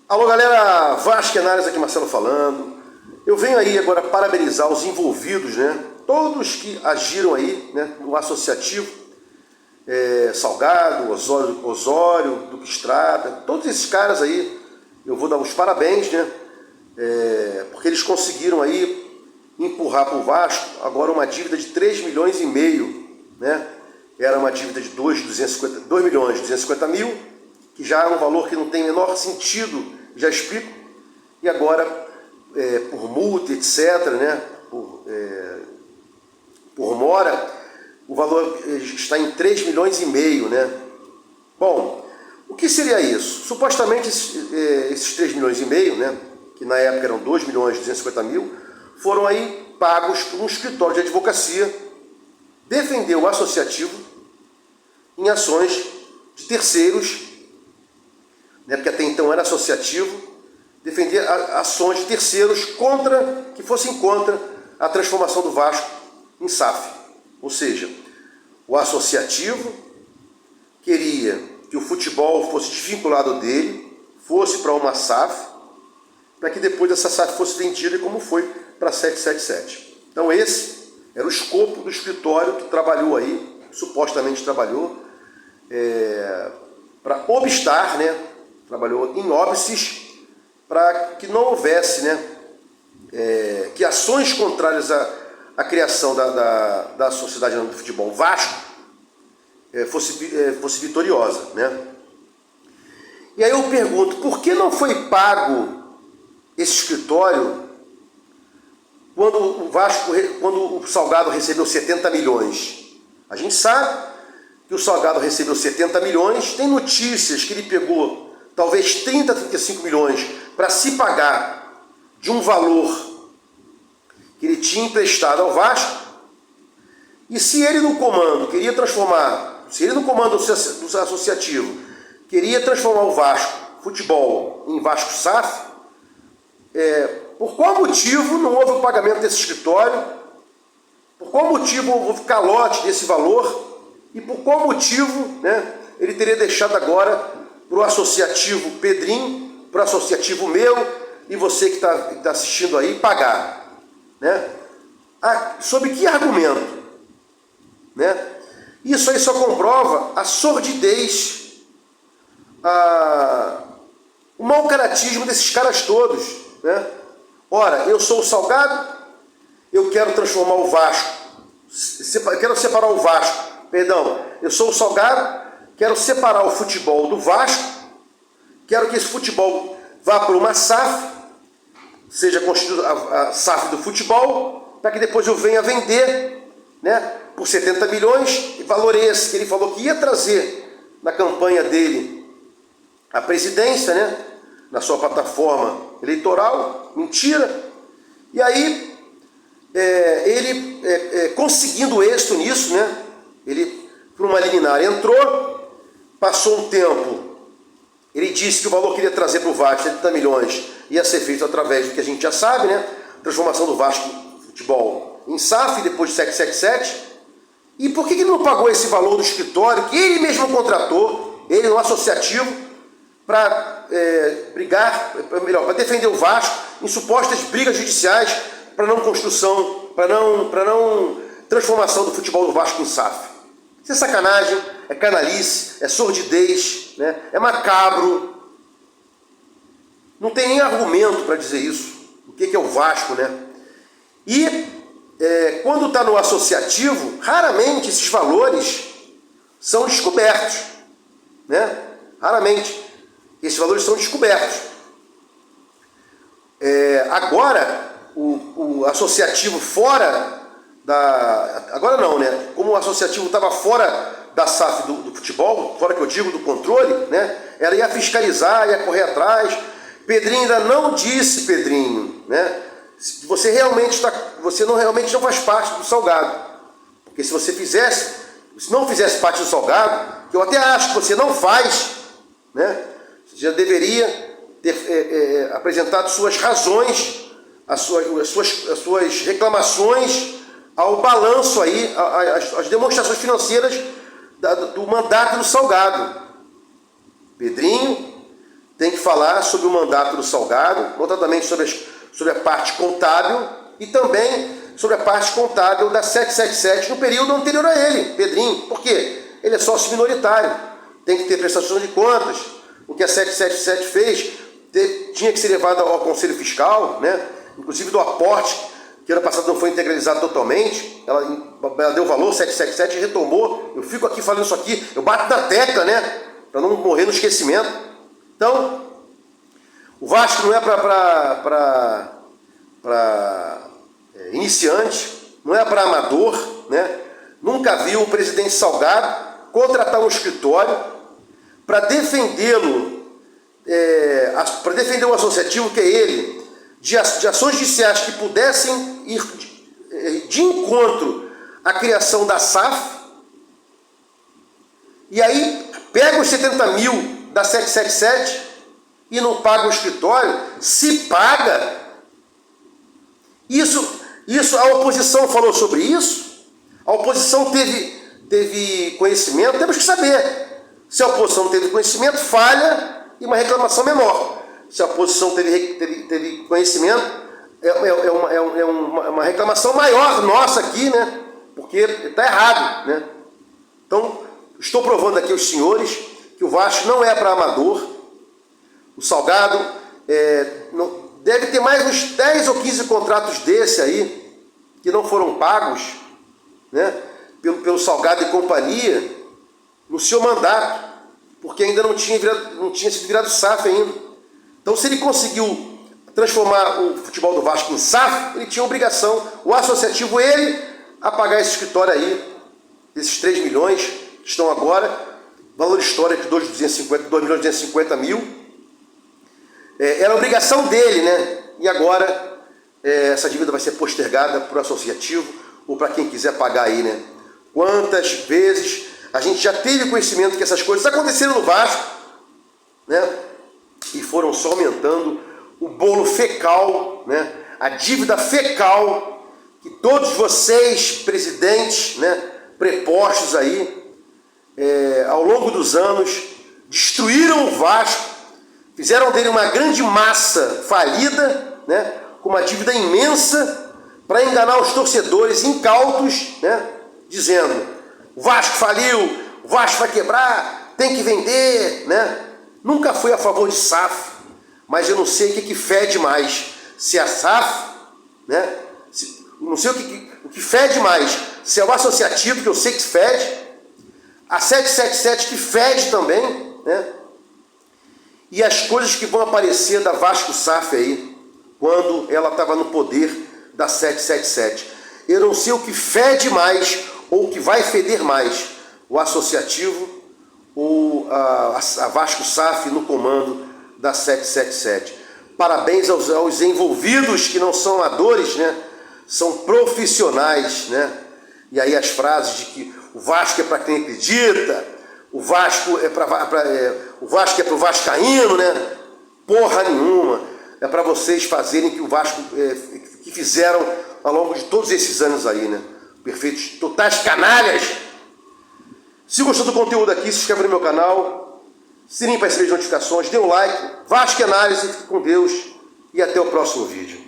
Alô galera, Vasquenários aqui, Marcelo falando. Eu venho aí agora parabenizar os envolvidos, né? Todos que agiram aí, né, no associativo, Salgado, Osório, Duque Estrada, todos esses caras aí, eu vou dar os parabéns, né? Porque eles conseguiram aí empurrar para o Vasco agora uma dívida de 3,5 milhões, né? Era uma dívida de 2 milhões e 250 mil, que já é um valor que não tem menor sentido, já explico, e agora, por multa, etc., né? Por mora, o valor está em 3,5 milhões, né? Bom, o que seria isso? Supostamente esses 3,5 milhões, né, que na época eram 2 milhões e 250 mil, foram aí pagos por um escritório de advocacia defender o associativo em ações de terceiros, né, porque até então era associativo, defender ações de terceiros que fossem contra a transformação do Vasco em SAF. Ou seja, o associativo queria que o futebol fosse desvinculado dele, fosse para uma SAF, para que depois essa SAF fosse vendida como foi para a 777. Então esse era o escopo do escritório que trabalhou aí, supostamente trabalhou, para obstar, né? Trabalhou em óbices para que não houvesse, né, que ações contrárias à criação da Sociedade Anônima do Futebol Vasco fosse vitoriosa, né? E aí eu pergunto, por que não foi pago esse escritório quando o Salgado recebeu 70 milhões? A gente sabe que o Salgado recebeu 70 milhões, tem notícias que ele pegou talvez 30, 35 milhões para se pagar de um valor que ele tinha emprestado ao Vasco, e se ele no comando queria transformar, se ele no comando do associativo queria transformar o Vasco Futebol em Vasco SAF, por qual motivo não houve o pagamento desse escritório? Por qual motivo houve calote desse valor? E por qual motivo, né, ele teria deixado agora para o associativo Pedrinho, para o associativo meu e você que está assistindo aí pagar, né? Sob que argumento, né? Isso aí só comprova a sordidez, o mau caratismo desses caras todos, né? Ora, eu sou o Salgado, eu quero transformar o Vasco, quero separar o Vasco, perdão, eu sou o Salgado, quero separar o futebol do Vasco, quero que esse futebol vá para uma SAF, seja constituída a SAF do futebol, para que depois eu venha vender, né, por 70 milhões, e valor esse que ele falou que ia trazer na campanha dele a presidência, né, na sua plataforma eleitoral, mentira. E aí, ele conseguindo êxito nisso, né, ele, por uma liminar, entrou, passou um tempo, ele disse que o valor que ele ia trazer para o Vasco, 70 milhões, ia ser feito através do que a gente já sabe, né, transformação do Vasco Futebol em SAF, depois de 777, e por que ele não pagou esse valor do escritório, que ele mesmo contratou, ele no associativo, para para defender o Vasco em supostas brigas judiciais para não construção, para não transformação do futebol do Vasco em SAF. Isso é sacanagem, é canalice, é sordidez, né? É macabro. Não tem nem argumento para dizer isso. O que é o Vasco, né? E quando está no associativo, raramente esses valores são descobertos, né? Raramente esses valores são descobertos. Agora, o associativo fora agora não, né? Como o associativo estava fora da SAF do futebol, fora que eu digo do controle, né? Ela ia fiscalizar, ia correr atrás. Pedrinho ainda não disse, Pedrinho, né? Você realmente não faz parte do Salgado. Porque se não fizesse parte do Salgado, que eu até acho que você não faz, né? Você já deveria ter apresentado suas razões, as suas reclamações ao balanço aí, as demonstrações financeiras do mandato do Salgado. Pedrinho tem que falar sobre o mandato do Salgado, notadamente sobre a parte contábil e também sobre a parte contábil da 777 no período anterior a ele, Pedrinho. Por quê? Ele é sócio minoritário, tem que ter prestação de contas. O que a 777 fez tinha que ser levado ao Conselho Fiscal, né? Inclusive do aporte, que ano passado não foi integralizado totalmente. Ela deu valor, 777, e retomou. Eu fico aqui falando isso aqui, eu bato na tecla, né? Para não morrer no esquecimento. Então, o Vasco não é para iniciante, não é para amador, né? Nunca viu o presidente Salgado contratar um escritório para defendê-lo, para defender o associativo que é ele, de ações judiciais que pudessem ir de encontro à criação da SAF, e aí pega os 70 mil da 777 e não paga o escritório. Se paga, isso a oposição falou sobre isso, a oposição teve conhecimento. Temos que saber se a oposição não teve conhecimento, falha e uma reclamação menor. Se a oposição teve conhecimento, é uma reclamação maior nossa aqui, né? Porque está errado, né? Então, estou provando aqui aos senhores que o Vasco não é para amador. O Salgado deve ter mais uns 10 ou 15 contratos desse aí, que não foram pagos, né, pelo Salgado e companhia, no seu mandato, porque ainda não tinha sido virado SAF ainda. Então, se ele conseguiu transformar o futebol do Vasco em SAF, ele tinha obrigação, o associativo, ele, a pagar esse escritório aí, esses 3 milhões que estão agora, valor histórico de 2.250.000, era obrigação dele, né? E agora essa dívida vai ser postergada para o associativo ou para quem quiser pagar aí, né? Quantas vezes a gente já teve conhecimento que essas coisas aconteceram no Vasco, né? E foram só aumentando o bolo fecal, né? A dívida fecal que todos vocês, presidentes, né, prepostos aí, ao longo dos anos, destruíram o Vasco, fizeram dele uma grande massa falida, né, com uma dívida imensa, para enganar os torcedores incautos, né, dizendo: o Vasco faliu, o Vasco vai quebrar, tem que vender, né? Nunca fui a favor de SAF, mas eu não sei o que fede mais, se é a SAF, né? Não sei o que fede mais, se é o associativo, que eu sei que fede, a 777 que fede também, né? E as coisas que vão aparecer da Vasco SAF aí, quando ela estava no poder da 777. Eu não sei o que fede mais, ou o que vai feder mais, o associativo ou a Vasco SAF no comando da 777. Parabéns aos envolvidos, que não são amadores, né? São profissionais, né? E aí as frases de que o Vasco é para quem acredita, o Vasco é para o vascaíno, né? Porra nenhuma. É para vocês fazerem que o Vasco que fizeram ao longo de todos esses anos aí, né? Perfeitos, totais canalhas. Se gostou do conteúdo aqui, se inscreve no meu canal, sininho para receber as notificações, dê um like, Vasco Análise, fique com Deus e até o próximo vídeo.